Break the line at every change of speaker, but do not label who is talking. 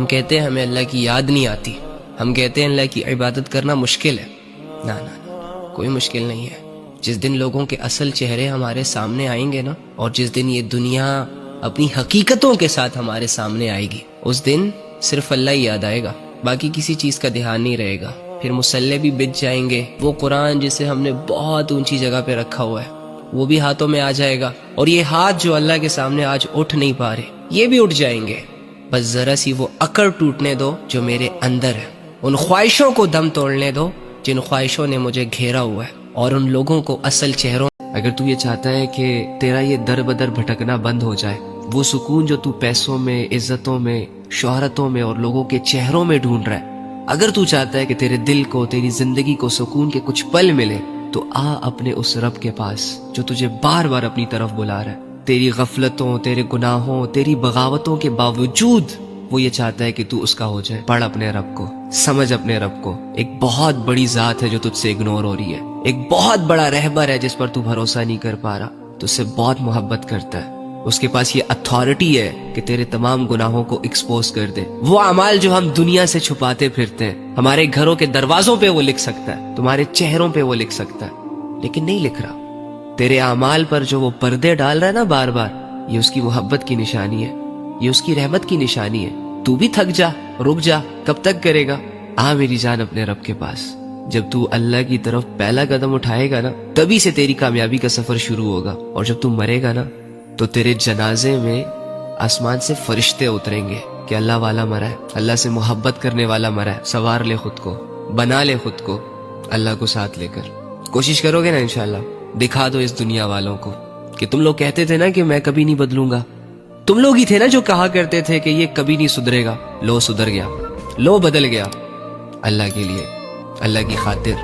ہم کہتے ہیں ہمیں اللہ کی یاد نہیں آتی، ہم کہتے ہیں اللہ کی عبادت کرنا مشکل ہے۔ نا کوئی مشکل نہیں ہے۔ جس دن لوگوں کے اصل چہرے ہمارے سامنے آئیں گے نا، اور جس دن یہ دنیا اپنی حقیقتوں کے ساتھ ہمارے سامنے آئے گی، اس دن صرف اللہ ہی یاد آئے گا، باقی کسی چیز کا دھیان نہیں رہے گا۔ پھر مصلے بھی بچ جائیں گے، وہ قرآن جسے ہم نے بہت اونچی جگہ پہ رکھا ہوا ہے وہ بھی ہاتھوں میں آ جائے گا، اور یہ ہاتھ جو اللہ کے سامنے آج اٹھ نہیں پا رہے یہ بھی اٹھ جائیں گے۔ بس ذرا سی وہ اکڑ ٹوٹنے دو جو میرے اندر ہے، ان خواہشوں کو دم توڑنے دو جن خواہشوں نے مجھے گھیرا ہوا ہے، اور ان لوگوں کو اصل چہروں۔ اگر تو یہ چاہتا ہے کہ تیرا یہ در بدر بھٹکنا بند ہو جائے، وہ سکون جو تو پیسوں میں، عزتوں میں، شہرتوں میں اور لوگوں کے چہروں میں ڈھونڈ رہا ہے، اگر تو چاہتا ہے کہ تیرے دل کو، تیری زندگی کو سکون کے کچھ پل ملے، تو آ اپنے اس رب کے پاس جو تجھے بار بار اپنی طرف بلا رہا ہے۔ تیری غفلتوں، تیرے گناہوں، تیری بغاوتوں کے باوجود وہ یہ چاہتا ہے کہ تو اس کا ہو جائے۔ پڑھ اپنے رب کو، سمجھ اپنے رب کو۔ ایک بہت بڑی ذات ہے جو تجھ سے اگنور ہو رہی ہے، ایک بہت بڑا رہبر ہے جس پر تو بھروسہ نہیں کر پا رہا، تو اس سے بہت محبت کرتا ہے۔ اس کے پاس یہ اتھارٹی ہے کہ تیرے تمام گناہوں کو ایکسپوز کر دے۔ وہ اعمال جو ہم دنیا سے چھپاتے پھرتے ہیں، ہمارے گھروں کے دروازوں پہ وہ لکھ سکتا ہے، تمہارے چہروں پہ وہ لکھ سکتا ہے، لیکن نہیں لکھ رہا۔ تیرے اعمال پر جو وہ پردے ڈال رہا ہے نا بار بار، یہ اس کی محبت کی نشانی ہے، یہ اس کی رحمت کی نشانی ہے۔ تو بھی تھک جا، رک جا، کب تک کرے گا؟ آ میری جان اپنے رب کے پاس۔ جب تو اللہ کی طرف پہلا قدم اٹھائے گا نا، تبھی سے تیری کامیابی کا سفر شروع ہوگا، اور جب تو مرے گا نا تو تیرے جنازے میں آسمان سے فرشتے اتریں گے کہ اللہ والا مرا ہے، اللہ سے محبت کرنے والا مرا ہے۔ سوار لے خود کو، بنا لے خود کو اللہ کو ساتھ لے کر۔ کوشش کرو گے نا انشاءاللہ، دکھا دو اس دنیا والوں کو کہ تم لوگ کہتے تھے نا کہ میں کبھی نہیں بدلوں گا، تم لوگ ہی تھے نا جو کہا کرتے تھے کہ یہ کبھی نہیں سدھرے گا۔ لو سدھر گیا، لو بدل گیا، اللہ کے لیے، اللہ کی خاطر۔